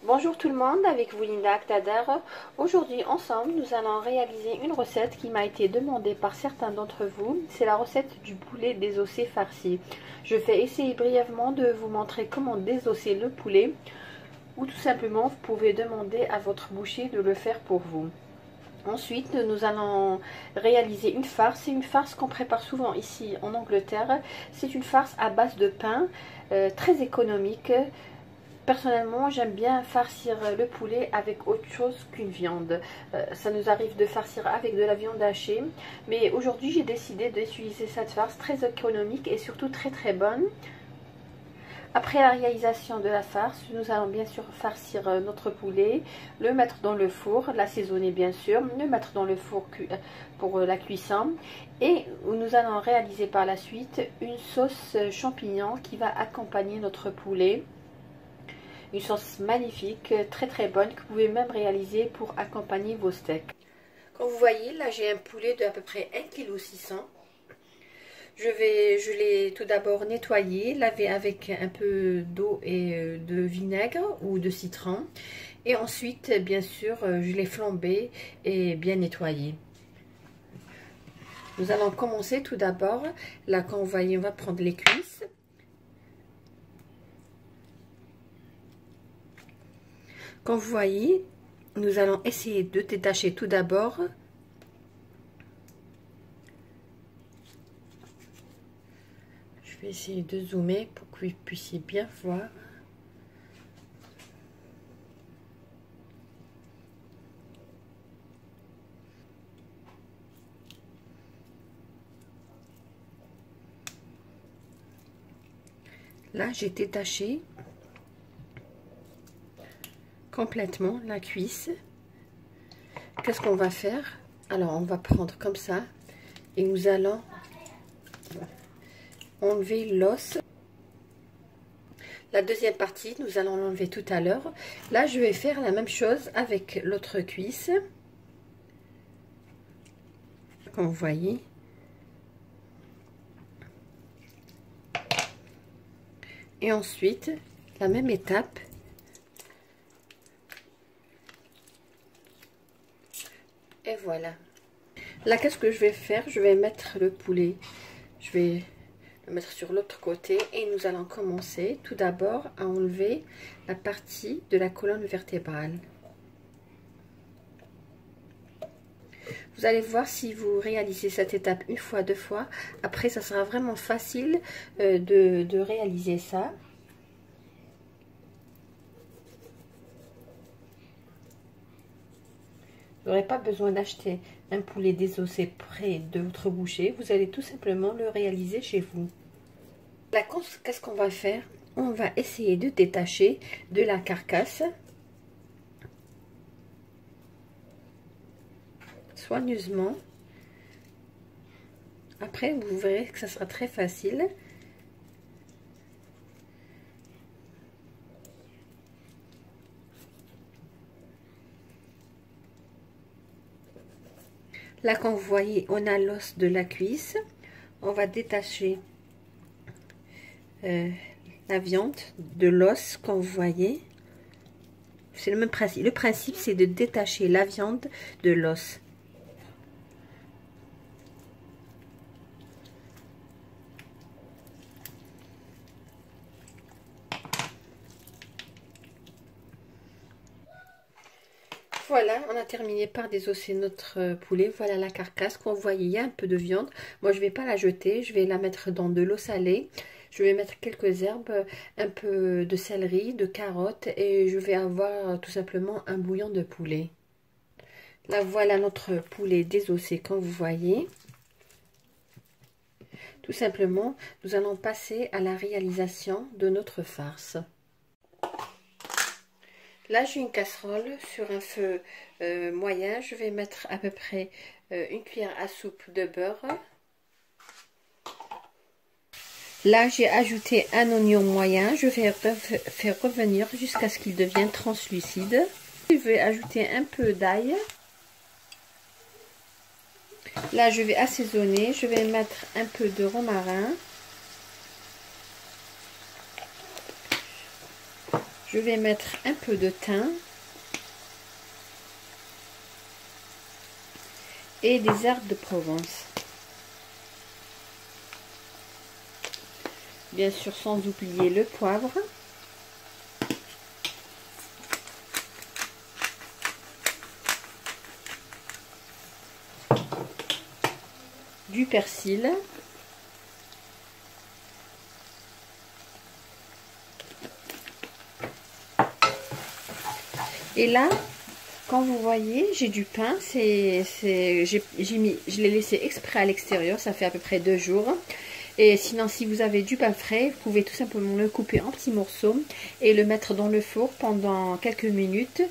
Bonjour tout le monde, avec vous Linda Actader. Aujourd'hui ensemble nous allons réaliser une recette qui m'a été demandée par certains d'entre vous. C'est la recette du poulet désossé farci. Je vais essayer brièvement de vous montrer comment désosser le poulet, ou tout simplement vous pouvez demander à votre boucher de le faire pour vous. Ensuite, nous allons réaliser une farce. C'est une farce qu'on prépare souvent ici en Angleterre. C'est une farce à base de pain, très économique. Personnellement, j'aime bien farcir le poulet avec autre chose qu'une viande. Ça nous arrive de farcir avec de la viande hachée. Mais aujourd'hui, j'ai décidé d'utiliser cette farce très économique et surtout très très bonne. Après la réalisation de la farce, nous allons bien sûr farcir notre poulet, le mettre dans le four, l'assaisonner bien sûr, le mettre dans le four pour la cuisson. Et nous allons réaliser par la suite une sauce champignon qui va accompagner notre poulet. Une sauce magnifique, très très bonne, que vous pouvez même réaliser pour accompagner vos steaks. Comme vous voyez, là j'ai un poulet de à peu près 1,6 kg. Je l'ai tout d'abord nettoyé, lavé avec un peu d'eau et de vinaigre ou de citron. Et ensuite, bien sûr, je l'ai flambé et bien nettoyé. Nous allons commencer tout d'abord, là quand vous voyez, on va prendre les cuisses. Comme vous voyez, nous allons essayer de détacher tout d'abord je vais essayer de zoomer pour que vous puissiez bien voir. Là, j'ai détaché complètement la cuisse. Qu'est-ce qu'on va faire? Alors on va prendre comme ça et nous allons enlever l'os. La deuxième partie nous allons l'enlever tout à l'heure. Là je vais faire la même chose avec l'autre cuisse, comme vous voyez. Et ensuite la même étape. Et voilà. Là, qu'est-ce que je vais faire? Je vais mettre le poulet. Je vais le mettre sur l'autre côté. Et nous allons commencer tout d'abord à enlever la partie de la colonne vertébrale. Vous allez voir, si vous réalisez cette étape une fois, deux fois, après, ça sera vraiment facile de réaliser ça. Vous n'aurez pas besoin d'acheter un poulet désossé près de votre boucher. Vous allez tout simplement le réaliser chez vous. Là, qu'est-ce qu'on va faire? On va essayer de détacher de la carcasse soigneusement. Après, vous verrez que ça sera très facile. Là, comme vous voyez, on a l'os de la cuisse. On va détacher la viande de l'os, comme vous voyez. C'est le même principe. Le principe, c'est de détacher la viande de l'os. Voilà, on a terminé par désosser notre poulet. Voilà la carcasse. Comme vous voyez, il y a un peu de viande. Moi, je ne vais pas la jeter. Je vais la mettre dans de l'eau salée. Je vais mettre quelques herbes, un peu de céleri, de carottes. Et je vais avoir tout simplement un bouillon de poulet. Là, voilà notre poulet désossé, comme vous voyez. Tout simplement, nous allons passer à la réalisation de notre farce. Là, j'ai une casserole sur un feu moyen. Je vais mettre à peu près une cuillère à soupe de beurre. Là, j'ai ajouté un oignon moyen. Je vais faire revenir jusqu'à ce qu'il devienne translucide. Je vais ajouter un peu d'ail. Là, je vais assaisonner. Je vais mettre un peu de romarin. Je vais mettre un peu de thym et des herbes de Provence. Bien sûr, sans oublier le poivre. Du persil. Et là, quand vous voyez, j'ai du pain. Je l'ai laissé exprès à l'extérieur. Ça fait à peu près 2 jours. Et sinon, si vous avez du pain frais, vous pouvez tout simplement le couper en petits morceaux et le mettre dans le four pendant quelques minutes.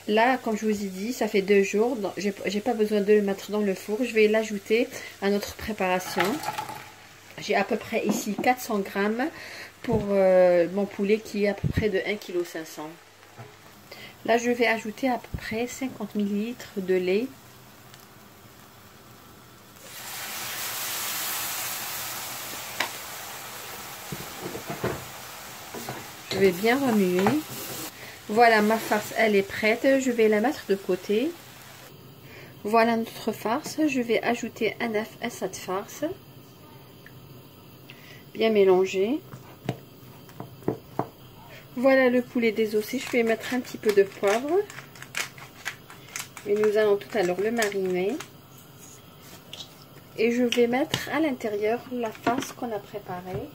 Là, comme je vous ai dit, ça fait 2 jours. J'ai pas besoin de le mettre dans le four. Je vais l'ajouter à notre préparation. J'ai à peu près ici 400 grammes pour mon poulet qui est à peu près de 1,5 kg. Là, je vais ajouter à peu près 50 ml de lait. Je vais bien remuer. Voilà, ma farce, elle est prête. Je vais la mettre de côté. Voilà notre farce. Je vais ajouter un œuf à cette farce. Bien mélanger. Voilà le poulet désossé. Je vais mettre un petit peu de poivre. Et nous allons tout à l'heure le mariner. Et je vais mettre à l'intérieur la farce qu'on a préparée.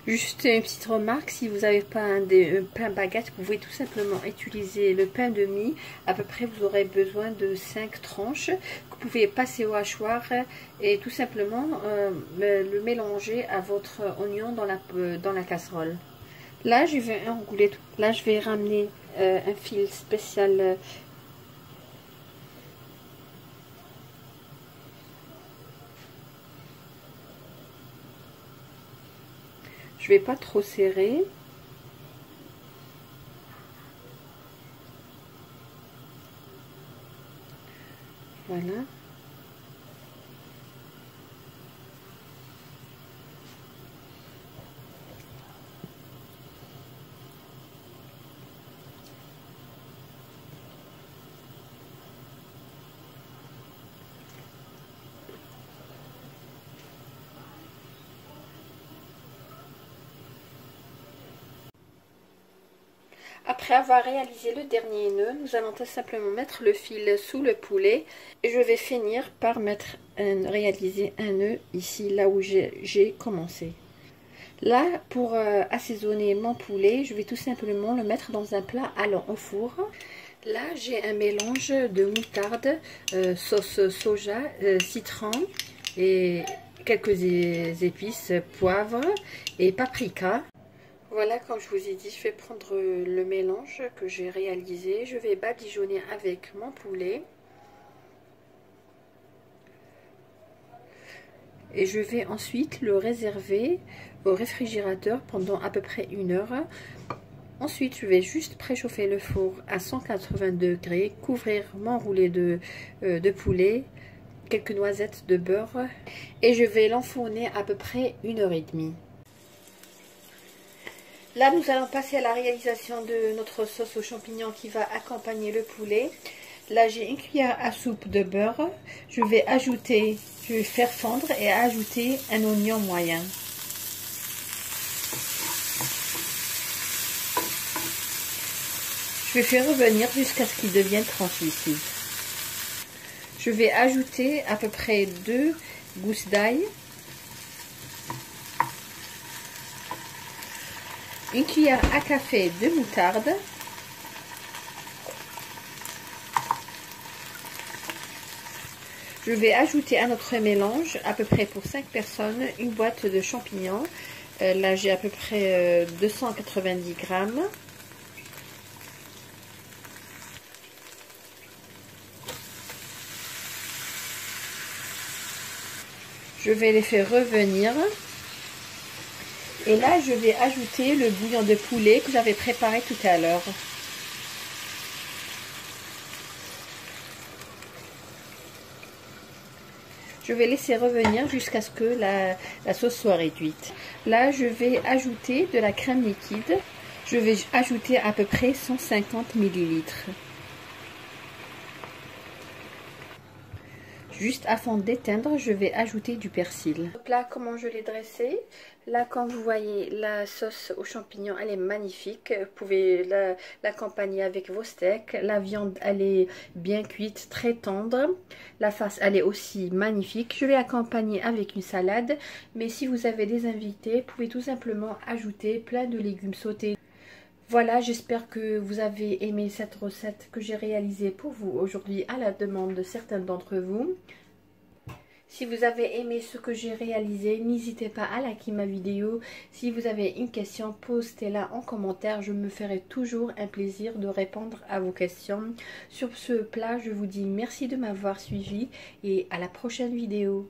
Juste une petite remarque, si vous n'avez pas un pain baguette, vous pouvez tout simplement utiliser le pain de mie. À peu près, vous aurez besoin de 5 tranches que vous pouvez passer au hachoir et tout simplement le mélanger à votre oignon dans la casserole. Là, je vais enrouler. Là, je vais ramener un fil spécial. Je vais pas trop serrer. Voilà. Après avoir réalisé le dernier nœud, nous allons tout simplement mettre le fil sous le poulet. Et je vais finir par réaliser un nœud ici, là où j'ai commencé. Là, pour assaisonner mon poulet, je vais tout simplement le mettre dans un plat allant au four. Là, j'ai un mélange de moutarde, sauce soja, citron et quelques épices, poivre et paprika. Voilà, comme je vous ai dit, je vais prendre le mélange que j'ai réalisé. Je vais badigeonner avec mon poulet. Et je vais ensuite le réserver au réfrigérateur pendant à peu près 1 heure. Ensuite, je vais juste préchauffer le four à 180 degrés, couvrir mon roulet de poulet, quelques noisettes de beurre et je vais l'enfourner à peu près 1h30. Là, nous allons passer à la réalisation de notre sauce aux champignons qui va accompagner le poulet. Là, j'ai 1 cuillère à soupe de beurre. Je vais faire fondre et ajouter un oignon moyen. Je vais faire revenir jusqu'à ce qu'il devienne translucide. Je vais ajouter à peu près 2 gousses d'ail. 1 cuillère à café de moutarde. Je vais ajouter à notre mélange, à peu près pour 5 personnes, une boîte de champignons. Là, j'ai à peu près 290 grammes. Je vais les faire revenir. Et là, je vais ajouter le bouillon de poulet que j'avais préparé tout à l'heure. Je vais laisser revenir jusqu'à ce que la sauce soit réduite. Là, je vais ajouter de la crème liquide. Je vais ajouter à peu près 150 ml. Juste avant d'éteindre, je vais ajouter du persil. Donc là, comment je l'ai dressé? Là, comme vous voyez, la sauce aux champignons, elle est magnifique. Vous pouvez l'accompagner avec vos steaks. La viande, elle est bien cuite, très tendre. La farce, elle est aussi magnifique. Je vais accompagner avec une salade. Mais si vous avez des invités, vous pouvez tout simplement ajouter plein de légumes sautés. Voilà, j'espère que vous avez aimé cette recette que j'ai réalisée pour vous aujourd'hui à la demande de certains d'entre vous. Si vous avez aimé ce que j'ai réalisé, n'hésitez pas à liker ma vidéo. Si vous avez une question, postez-la en commentaire. Je me ferai toujours un plaisir de répondre à vos questions. Sur ce plat, je vous dis merci de m'avoir suivi et à la prochaine vidéo.